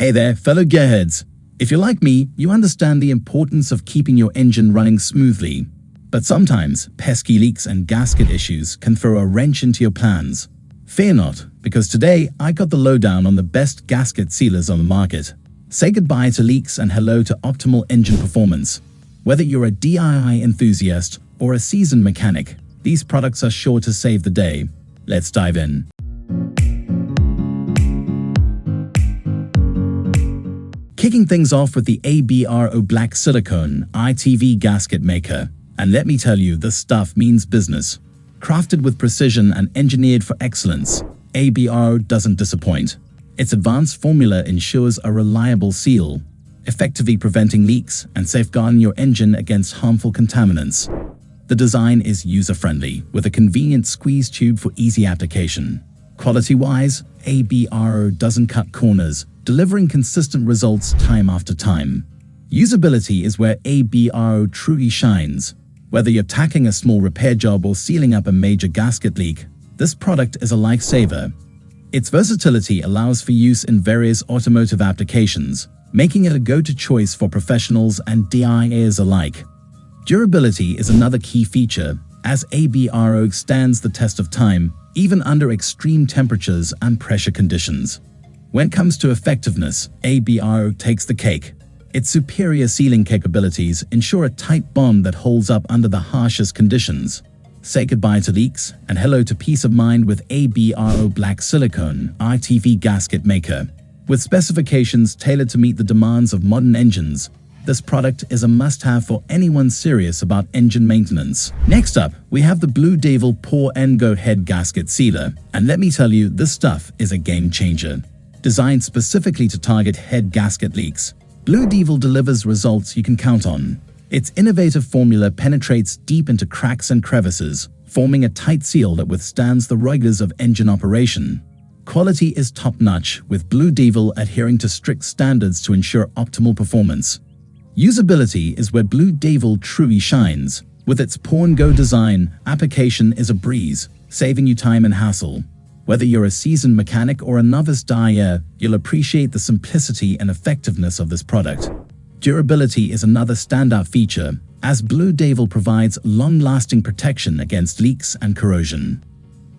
Hey there, fellow gearheads. If you're like me, you understand the importance of keeping your engine running smoothly. But sometimes, pesky leaks and gasket issues can throw a wrench into your plans. Fear not, because today I got the lowdown on the best gasket sealers on the market. Say goodbye to leaks and hello to optimal engine performance. Whether you're a DIY enthusiast or a seasoned mechanic, these products are sure to save the day. Let's dive in. Kicking things off with the ABRO Black Silicone ITV gasket maker. And let me tell you, this stuff means business. Crafted with precision and engineered for excellence, ABRO doesn't disappoint. Its advanced formula ensures a reliable seal, effectively preventing leaks and safeguarding your engine against harmful contaminants. The design is user-friendly, with a convenient squeeze tube for easy application. Quality-wise, ABRO doesn't cut corners, delivering consistent results time after time. Usability is where ABRO truly shines. Whether you're tackling a small repair job or sealing up a major gasket leak, this product is a lifesaver. Its versatility allows for use in various automotive applications, making it a go-to choice for professionals and DIYers alike. Durability is another key feature, as ABRO stands the test of time, even under extreme temperatures and pressure conditions. When it comes to effectiveness, ABRO takes the cake. Its superior sealing capabilities ensure a tight bond that holds up under the harshest conditions. Say goodbye to leaks and hello to peace of mind with ABRO Black Silicone ITV gasket maker. With specifications tailored to meet the demands of modern engines, this product is a must-have for anyone serious about engine maintenance. Next up, we have the BlueDevil PonoGo head gasket sealer. And let me tell you, this stuff is a game changer. Designed specifically to target head gasket leaks, BlueDevil delivers results you can count on. Its innovative formula penetrates deep into cracks and crevices, forming a tight seal that withstands the rigors of engine operation. Quality is top-notch, with BlueDevil adhering to strict standards to ensure optimal performance. Usability is where BlueDevil truly shines. With its PonoGo design, application is a breeze, saving you time and hassle. Whether you're a seasoned mechanic or a novice dyer, you'll appreciate the simplicity and effectiveness of this product. Durability is another standout feature, as BlueDevil provides long-lasting protection against leaks and corrosion.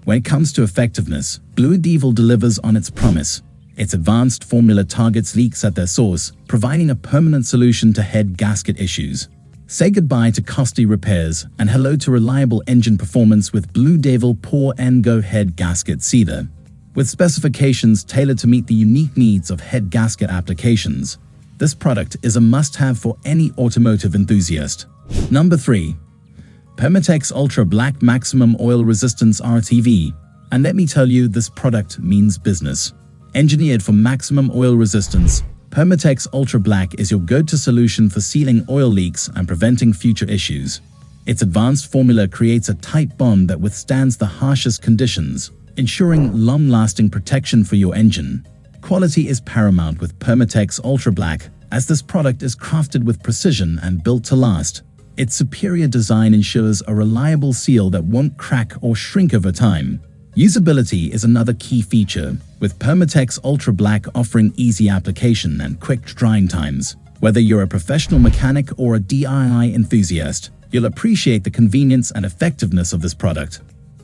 When it comes to effectiveness, BlueDevil delivers on its promise. Its advanced formula targets leaks at their source, providing a permanent solution to head gasket issues. Say goodbye to costly repairs and hello to reliable engine performance with BlueDevil PonoGo head gasket sealer. With specifications tailored to meet the unique needs of head gasket applications, this product is a must-have for any automotive enthusiast. Number 3. Permatex Ultra Black Maximum Oil Resistance RTV. And let me tell you, this product means business. Engineered for maximum oil resistance, Permatex Ultra Black is your go-to solution for sealing oil leaks and preventing future issues. Its advanced formula creates a tight bond that withstands the harshest conditions, ensuring long-lasting protection for your engine. Quality is paramount with Permatex Ultra Black, as this product is crafted with precision and built to last. Its superior design ensures a reliable seal that won't crack or shrink over time. Usability is another key feature, with Permatex Ultra Black offering easy application and quick drying times. Whether you're a professional mechanic or a DIY enthusiast, you'll appreciate the convenience and effectiveness of this product.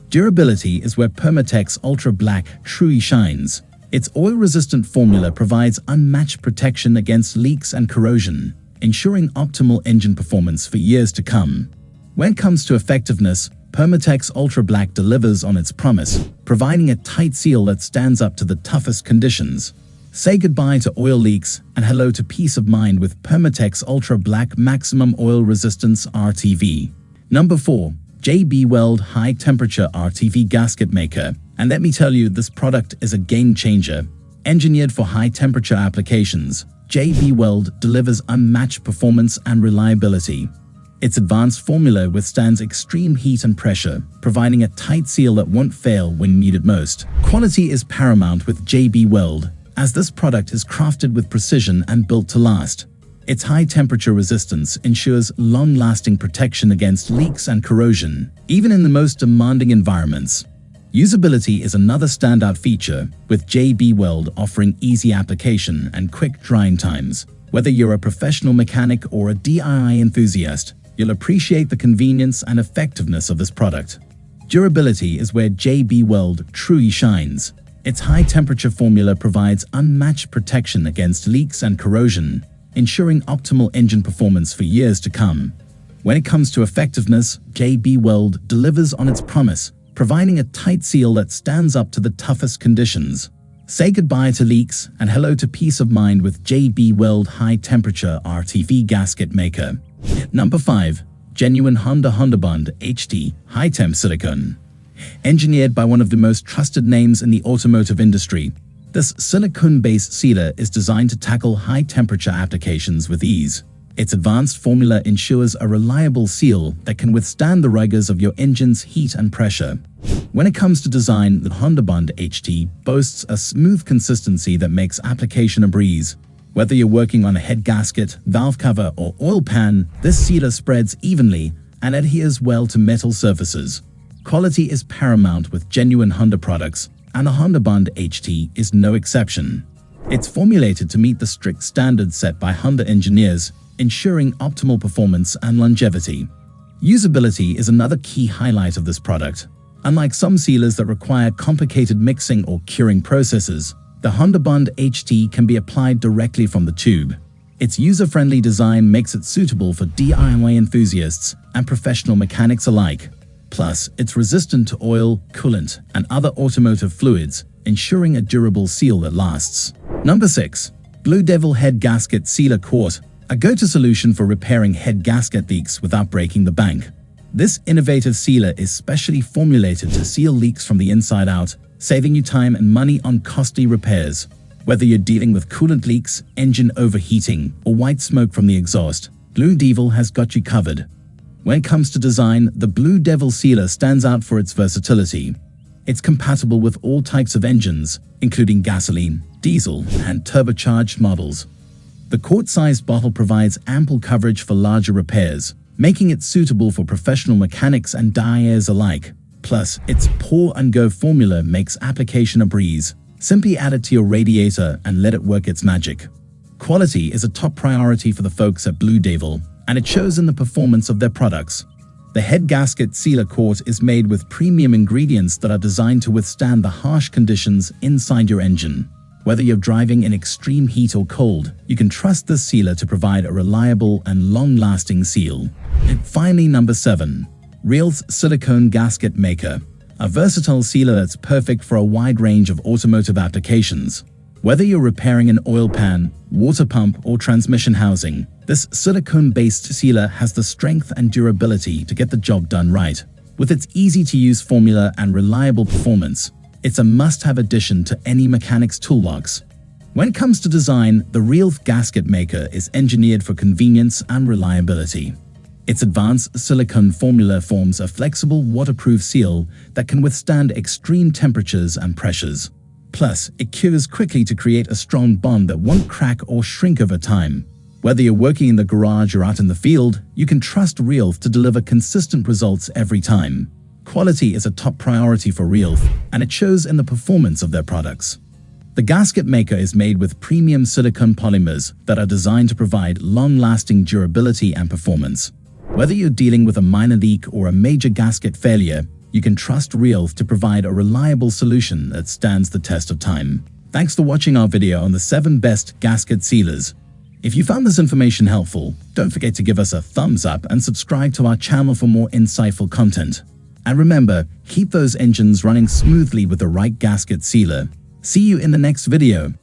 Durability is where Permatex Ultra Black truly shines. Its oil-resistant formula provides unmatched protection against leaks and corrosion, ensuring optimal engine performance for years to come. When it comes to effectiveness, Permatex Ultra Black delivers on its promise, providing a tight seal that stands up to the toughest conditions. Say goodbye to oil leaks and hello to peace of mind with Permatex Ultra Black Maximum Oil Resistance RTV. Number 4. Weld High Temperature RTV Gasket Maker. And let me tell you, this product is a game changer. Engineered for high temperature applications, Weld delivers unmatched performance and reliability. Its advanced formula withstands extreme heat and pressure, providing a tight seal that won't fail when needed most. Quality is paramount with Weld, as this product is crafted with precision and built to last. Its high temperature resistance ensures long-lasting protection against leaks and corrosion, even in the most demanding environments. Usability is another standout feature, with JB Weld offering easy application and quick drying times. Whether you're a professional mechanic or a DIY enthusiast, you'll appreciate the convenience and effectiveness of this product. Durability is where JB Weld truly shines. Its high-temperature formula provides unmatched protection against leaks and corrosion, ensuring optimal engine performance for years to come. When it comes to effectiveness, JB Weld delivers on its promise, providing a tight seal that stands up to the toughest conditions. Say goodbye to leaks and hello to peace of mind with JB Weld high-temperature RTV gasket maker. Number 5. Genuine Hondabond HT Hi-Temp Silicone. Engineered by one of the most trusted names in the automotive industry, this silicone-based sealer is designed to tackle high-temperature applications with ease. Its advanced formula ensures a reliable seal that can withstand the rigors of your engine's heat and pressure. When it comes to design, the Hondabond HT boasts a smooth consistency that makes application a breeze. Whether you're working on a head gasket, valve cover, or oil pan, this sealer spreads evenly and adheres well to metal surfaces. Quality is paramount with genuine Honda products, and the Hondabond HT is no exception. It's formulated to meet the strict standards set by Honda engineers, ensuring optimal performance and longevity. Usability is another key highlight of this product. Unlike some sealers that require complicated mixing or curing processes, the Hondabond HT can be applied directly from the tube. Its user-friendly design makes it suitable for DIY enthusiasts and professional mechanics alike. Plus, it's resistant to oil, coolant, and other automotive fluids, ensuring a durable seal that lasts. Number 6. BlueDevil Head Gasket Sealer Quart, a go-to solution for repairing head gasket leaks without breaking the bank. This innovative sealer is specially formulated to seal leaks from the inside out, saving you time and money on costly repairs. Whether you're dealing with coolant leaks, engine overheating, or white smoke from the exhaust, BlueDevil has got you covered. When it comes to design, the BlueDevil sealer stands out for its versatility. It's compatible with all types of engines, including gasoline, diesel, and turbocharged models. The quart-sized bottle provides ample coverage for larger repairs, making it suitable for professional mechanics and DIYers alike. Plus, its pour-and-go formula makes application a breeze. Simply add it to your radiator and let it work its magic. Quality is a top priority for the folks at BlueDevil, and it shows in the performance of their products. The head gasket sealer quart is made with premium ingredients that are designed to withstand the harsh conditions inside your engine. Whether you're driving in extreme heat or cold, you can trust this sealer to provide a reliable and long-lasting seal. And finally, number 7. Realth Silicone Gasket Maker, a versatile sealer that's perfect for a wide range of automotive applications. Whether you're repairing an oil pan, water pump, or transmission housing, this silicone-based sealer has the strength and durability to get the job done right. With its easy-to-use formula and reliable performance, it's a must-have addition to any mechanic's toolbox. When it comes to design, the Realth Gasket Maker is engineered for convenience and reliability. Its advanced silicone formula forms a flexible, waterproof seal that can withstand extreme temperatures and pressures. Plus, it cures quickly to create a strong bond that won't crack or shrink over time. Whether you're working in the garage or out in the field, you can trust Realth to deliver consistent results every time. Quality is a top priority for Realth, and it shows in the performance of their products. The gasket maker is made with premium silicone polymers that are designed to provide long-lasting durability and performance. Whether you're dealing with a minor leak or a major gasket failure, you can trust Realth to provide a reliable solution that stands the test of time. Thanks for watching our video on the 7 best gasket sealers. If you found this information helpful, don't forget to give us a thumbs up and subscribe to our channel for more insightful content. And remember, keep those engines running smoothly with the right gasket sealer. See you in the next video.